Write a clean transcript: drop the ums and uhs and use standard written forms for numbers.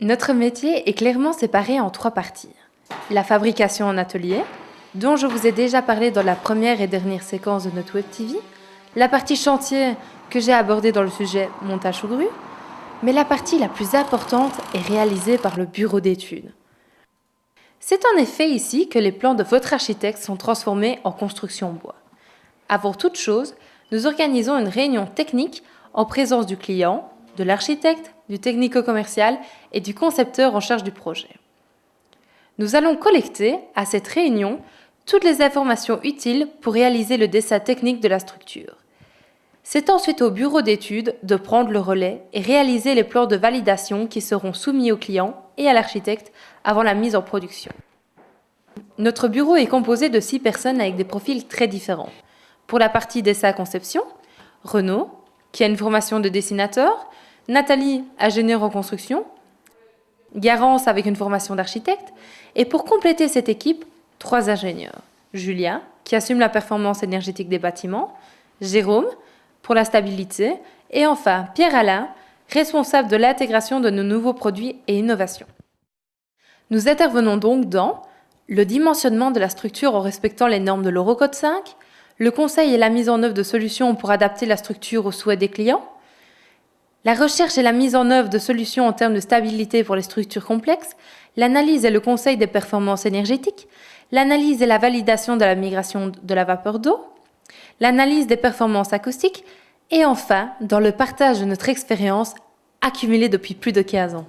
Notre métier est clairement séparé en 3 parties. La fabrication en atelier, dont je vous ai déjà parlé dans la première et dernière séquence de notre Web TV, la partie chantier que j'ai abordée dans le sujet montage sous grue, mais la partie la plus importante est réalisée par le bureau d'études. C'est en effet ici que les plans de votre architecte sont transformés en construction bois. Avant toute chose, nous organisons une réunion technique en présence du client, de l'architecte, du technico-commercial et du concepteur en charge du projet. Nous allons collecter à cette réunion toutes les informations utiles pour réaliser le dessin technique de la structure. C'est ensuite au bureau d'études de prendre le relais et réaliser les plans de validation qui seront soumis au client et à l'architecte avant la mise en production. Notre bureau est composé de 6 personnes avec des profils très différents. Pour la partie dessin-conception, Renaud, qui a une formation de dessinateur, Nathalie, ingénieure en construction, Garance avec une formation d'architecte, et pour compléter cette équipe, 3 ingénieurs. Julien, qui assume la performance énergétique des bâtiments, Jérôme, pour la stabilité, et enfin Pierre-Alain, responsable de l'intégration de nos nouveaux produits et innovations. Nous intervenons donc dans le dimensionnement de la structure en respectant les normes de l'Eurocode 5, le conseil et la mise en œuvre de solutions pour adapter la structure aux souhaits des clients, la recherche et la mise en œuvre de solutions en termes de stabilité pour les structures complexes, l'analyse et le conseil des performances énergétiques, l'analyse et la validation de la migration de la vapeur d'eau, l'analyse des performances acoustiques et enfin dans le partage de notre expérience accumulée depuis plus de 15 ans.